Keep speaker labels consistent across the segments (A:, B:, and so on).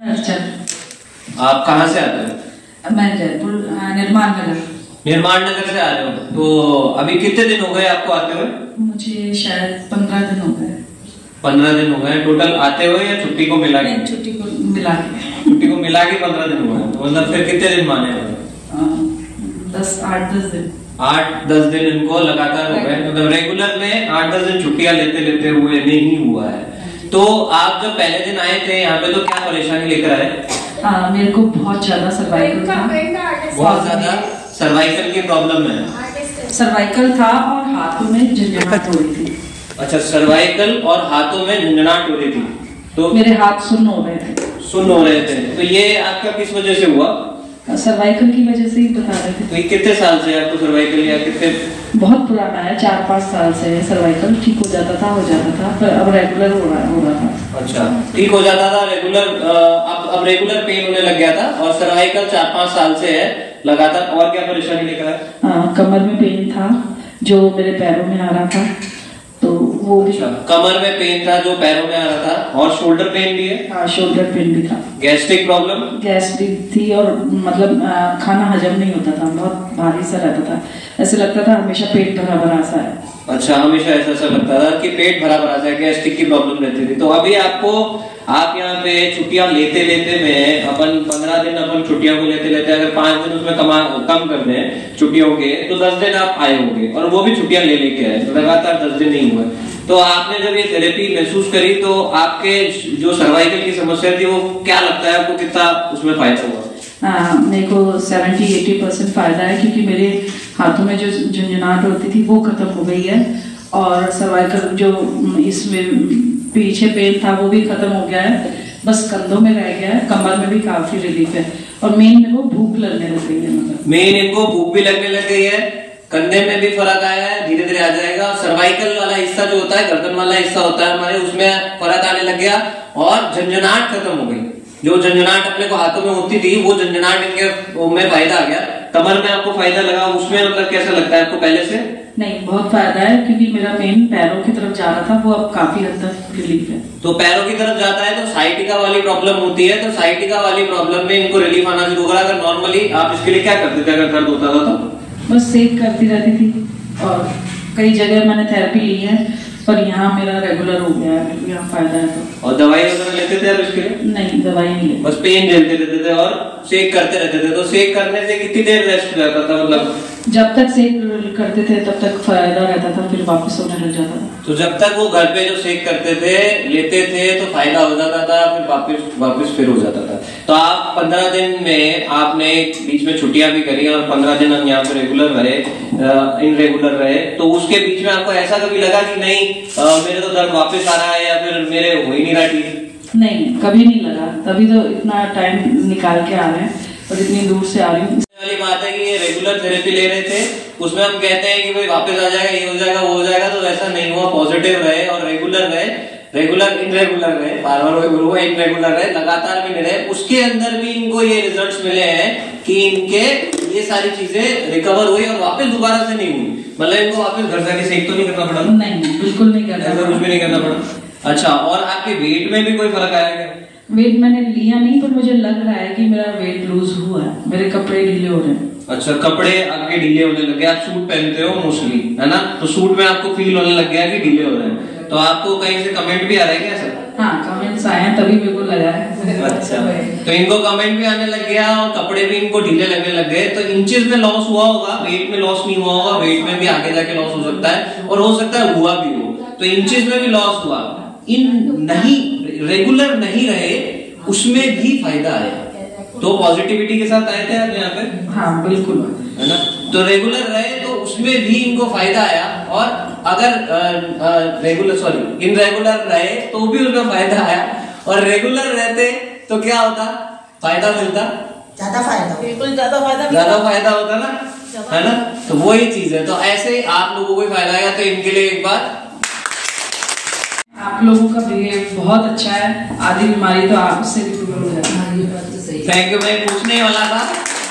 A: अच्छा।
B: आप कहाँ से आते हो?
A: मैं जयपुर निर्माण नगर।
B: निर्माण नगर से आ रहे हो, तो अभी कितने दिन हो गए आपको आते हुए?
A: मुझे शायद 15 दिन हो गए।
B: 15 दिन हो गए टोटल आते हुए या छुट्टी को मिला के?
A: छुट्टी को मिला के।
B: छुट्टी को मिला के 15 दिन हो गए, तो मतलब फिर कितने दिन माने?
A: 8-10 दिन।
B: 8-10 दिन इनको लगातार हो गए, मतलब रेगुलर में 8-10 दिन छुट्टियां लेते लेते हुए नहीं हुआ है। तो आप जब पहले दिन आए थे यहाँ पे तो क्या परेशानी लेकर आए?
A: मेरे को बहुत ज्यादा सर्वाइकल था।
B: बहुत ज्यादा सर्वाइकल की प्रॉब्लम है।
A: सर्वाइकल था और हाथों में झंझनाहट हो रही थी।
B: अच्छा, सर्वाइकल और हाथों में झंझनाहट हो रही थी, तो
A: मेरे हाथ सुन्न हो रहे थे।
B: सुन्न हो रहे थे, तो ये आपका किस वजह से हुआ?
A: सर्वाइकल की वजह से ही बता रहे थे।
B: तो ये कितने साल से आपको सर्वाइकल या कितने?
A: बहुत पुराना है, 4-5 साल से है। सर्वाइकल ठीक हो जाता था पर अब रेगुलर हो रहा था।
B: अच्छा, ठीक हो जाता था रेगुलर, अब रेगुलर पेन होने लग गया था और सर्वाइकल 4-5 साल से है लगातार। और क्या परेशानी लेकर आए?
A: कमर में पेन था जो मेरे पैरों में आ रहा था, तो वो भी।
B: कमर में पेन था जो पैरों में आ रहा था, और शोल्डर पेन भी है?
A: हाँ, शोल्डर पेन भी था।
B: Gastric problem?
A: गैस्ट्रिक थी और मतलब खाना हजम नहीं होता था, बहुत भारी सा रहता था, ऐसे लगता था हमेशा पेट भरा भरा सा है।
B: अच्छा, हमेशा ऐसा लगता था कि पेट भरा भरा सा, गैस्ट्रिक की प्रॉब्लम रहती थी। तो अभी आप यहाँ पे छुट्टियां लेते लेते में अपन 15 दिन अपन छुट्टियों को लेते लेते अगर 5 दिन उसमें कम कर दें छुट्टियों के, तो 10 दिन आप आए होंगे, और वो भी छुट्टियां ले लेके आए, लगातार 10 दिन नहीं हुए। तो आपने जब ये थेरेपी महसूस करी तो आपके जो सर्वाइकल की समस्या थी वो क्या लगता है आपको, कितना उसमें फायदा हुआ?
A: मेरे को 70-80% फायदा है, क्योंकि मेरे हाथों में जो झंझनाहट होती थी वो खत्म हो गई है, और सर्वाइकल जो इसमें पीछे पेन था वो भी खत्म हो गया है, बस कंधों में रह गया है, कमर में भी काफी रिलीफ है, और मेन मेरे को भूख लगने लग गई है। मतलब
B: मेन इनको भूख भी लगने लग गई है, कंधे में भी फर्क आया है, धीरे धीरे आ जाएगा। सर्वाइकल वाला हिस्सा जो होता है, गर्दन वाला हिस्सा होता है हमारे, उसमें फर्क आने लग गया, और झंझनाहट खत्म हो गई। जो झंझनाहट अपने को हाथों में होती थी वो झंझनाहट इनके में फायदा आ गया। कमर में आपको फायदा लगा, उसमें मतलब कैसा लगता है आपको पहले से?
A: नहीं, बहुत फायदा है, क्योंकि मेरा पेन पैरों की तरफ जा रहा था, वो अब काफी हद तक रिलीफ है।
B: तो पैरों की तरफ जाता है तो साइटिका वाली प्रॉब्लम होती है, तो साइटिका वाली प्रॉब्लम में इनको रिलीफ आना शुरू होगा। अगर नॉर्मली आप इसके लिए क्या करते थे अगर दर्द होता था तो?
A: बस सेक करती रहती थी, और कई जगह मैंने थेरेपी ली है, पर यहाँ मेरा रेगुलर हो गया है, मेरे को यहाँ फायदा है। तो
B: और दवाई वगैरह लेते थे आप इसके लिए?
A: नहीं, दवाई नहीं लेते,
B: बस पेन झेलते रहते थे और सेक करते रहते थे। तो सेक करने से कितनी देर रेस्ट रहता था, मतलब
A: जब तक सेक करते थे तब तक फायदा रहता था, फिर वापस होने लग जाता था।
B: तो जब तक वो घर पे जो सेक करते थे लेते थे तो फायदा हो जाता था, फिर वापस फिर हो जाता था। तो आप 15 दिन में आपने बीच में छुट्टियां भी करी और 15 दिन हम यहाँ पे रेगुलर रहे, इनरेगुलर रहे, तो उसके बीच में आपको ऐसा कभी लगा कि नहीं मेरे तो दर्द वापस आ रहा है या फिर मेरे हो ही नहीं रहा ठीक?
A: नहीं, कभी नहीं लगा, तभी तो इतना टाइम निकाल के आ रहे हैं और इतनी दूर से आ रही हूँ।
B: वाली बात है कि ये रेगुलर थेरेपी ले रहे थे, उसमें हम कहते हैं कि भाई वापस आ जाएगा, ये हो जाएगा, वो हो जाएगा, तो ऐसा नहीं हुआ। पॉजिटिव रहे और रेगुलर रहे, रेगुलर इनरेगुलर रहे, बार बार वही इनरेगुलर रहे, लगातार भी नहीं रहे। उसके अंदर भी इनको ये रिजल्ट्स मिले हैं कि इनके ये सारी चीजें रिकवर हुई और वापस दोबारा से नहीं हुई। मतलब इनको वापस घर जाके सेक तो नहीं करना पड़ा?
A: नहीं, बिल्कुल नहीं करना पड़ा,
B: कुछ भी नहीं करना पड़ा। अच्छा, और आपके वेट में भी कोई फर्क आया क्या?
A: वेट मैंने लिया नहीं, पर मुझे लग रहा है कि मेरा वेट लूज हुआ है, मेरे कपड़े ढीले हो रहे हैं।
B: अच्छा, कपड़े आपके ढीले होने लग गए, आप सूट पहनते हो मोस्टली, है ना, तो सूट में आपको फील होने लग गया कि ढीले हो रहे हैं। तो आपको कहीं से कमेंट भी आ रहे हैं क्या सर?
A: हाँ, कमेंट्स आए हैं, तभी मेरे को लगा है।
B: अच्छा, तो इनको कमेंट भी आने लग गया और कपड़े भी इनको ढीले लगने लग गए। तो इंचेस में लॉस हुआ होगा, वेट में लॉस नहीं हुआ होगा, वेट में भी आगे जाके लॉस हो सकता है, और हो सकता है हुआ भी हो। तो इंचेस में भी लॉस हुआ, इन नहीं रेगुलर नहीं रहे उसमें भी फायदा आया। तो पॉजिटिविटी के साथ आए थे आप यहाँ पे?
A: हाँ, बिल्कुल,
B: है ना। तो रेगुलर रहे तो उसमें भी इनको फायदा आया, और अगर इनरेगुलर रहे तो भी उसमें फायदा आया, और रेगुलर रहते तो क्या होता, फायदा मिलता,
C: ज्यादा फायदा,
A: बिल्कुल ज्यादा
B: फायदा होता ना, है ना। तो वही चीज है। तो ऐसे आप लोगों को फायदा आएगा, तो इनके लिए एक बार
A: आप लोगों का बिहेव बहुत अच्छा है, आधी बीमारी तो आपसे रिकवर हो जाती है।
B: Thank you. मैं पूछने वाला था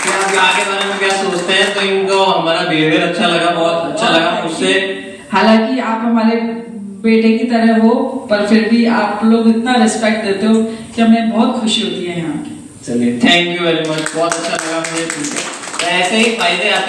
B: कि आप आगे बारे में क्या सोचते हैं, तो इनको हमारा बिहेवियर अच्छा लगा, बहुत अच्छा लगा उससे।
A: हालांकि आप हमारे बेटे की तरह हो, पर फिर भी आप लोग इतना रिस्पेक्ट देते हो कि हमें बहुत खुशी होती है यहाँ की।
B: चलिए, थैंक यू वेरी मच, बहुत अच्छा लगा मुझे। ऐसे ही फायदे आते